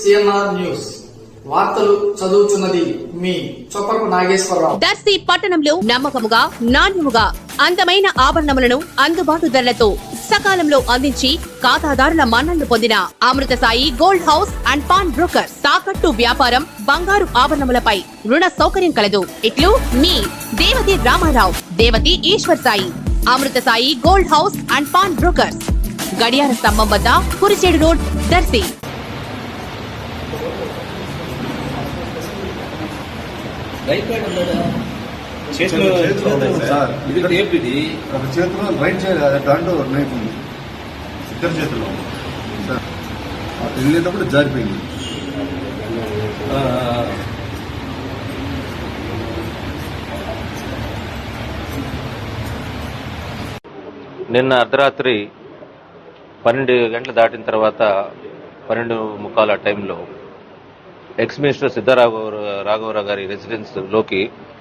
CNR news వార్తలు చదువుతున్నది మీ చొప్పకు నాగేశ్వరరావు. దర్శి పట్టణంలో నమ్మకముగా నాణ్యముగా అందమైన ఆభరణములను అందుబాటు ధరలతో సకాలంలో అందించి ఖాతాదారుల మన్ననలు పొందిన Amrutha Sai gold house and pawn broker. తాకట్టు వ్యాపారం, బంగారు ఆభరణములపై రుణ సౌకర్యం కలదు. ఇట్లు మీ Devathi Ramarao, Devathi Eswar Sai. Amrutha Sai gold house and pawn brokers, గడియార స్తంభం వద్ద, కురిచేడు రోడ్, దర్శి. చేతిలో రైట్ చేయాలి, దాంట్లో నైఫ్ ఉంది ఇద్దరు చేతిలో సార్. వెళ్ళేటప్పుడు జారిపోయింది. నిన్న అర్ధరాత్రి 12 గంటలు దాటిన తర్వాత 12:45 ఆ టైంలో ఎక్స్ మినిస్టర్ రాఘవరావు గారి రెసిడెన్స్ లోకి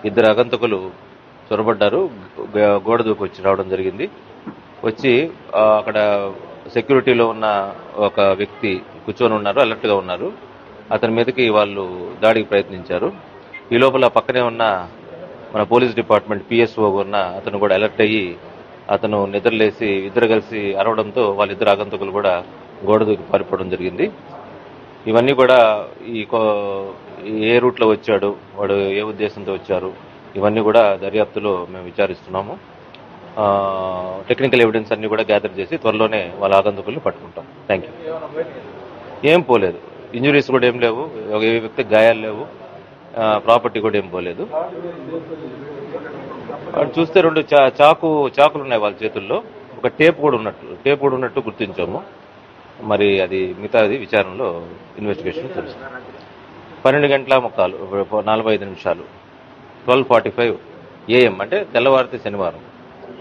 ఇద్దరు ఆగంతకులు చొరబడ్డారు. గోడ దూకి వచ్చి రావడం జరిగింది. వచ్చి అక్కడ సెక్యూరిటీలో ఉన్న ఒక వ్యక్తి కూర్చొని ఉన్నారు, అలర్ట్ గా ఉన్నారు. అతని మీదకి వాళ్ళు దాడికి ప్రయత్నించారు. ఈ లోపల పక్కనే ఉన్న మన పోలీస్ డిపార్ట్మెంట్ పిఎస్ఓ ఉన్న అతను కూడా అలర్ట్ అయ్యి అతను నిద్రలేసి ఇద్దరు కలిసి అరవడంతో వాళ్ళిద్దరు ఆగంతకులు కూడా గోడ దూకి పారిపోవడం జరిగింది. ఇవన్నీ కూడా ఏ రూట్లో వచ్చాడు, వాడు ఏ ఉద్దేశంతో వచ్చారు, ఇవన్నీ కూడా దర్యాప్తులో మేము విచారిస్తున్నాము. టెక్నికల్ ఎవిడెన్స్ అన్ని కూడా గ్యాదర్ చేసి త్వరలోనే వాళ్ళ ఆగంతకుల్ని పట్టుకుంటాం. Thank you. ఏం పోలేదు, ఇంజురీస్ కూడా ఏం లేవు, ఏ వ్యక్తికి గాయాలు లేవు, ప్రాపర్టీ కూడా ఏం పోలేదు. చూస్తే 2 చాకులు ఉన్నాయి వాళ్ళ చేతుల్లో. ఒక టేప్ కూడా ఉన్నట్టు గుర్తించాము. మరి అది మిగతాది విచారణలో ఇన్వెస్టిగేషన్ తెలుస్తుంది. 12:45 45 12:45 AM అంటే తెల్లవారితే శనివారం.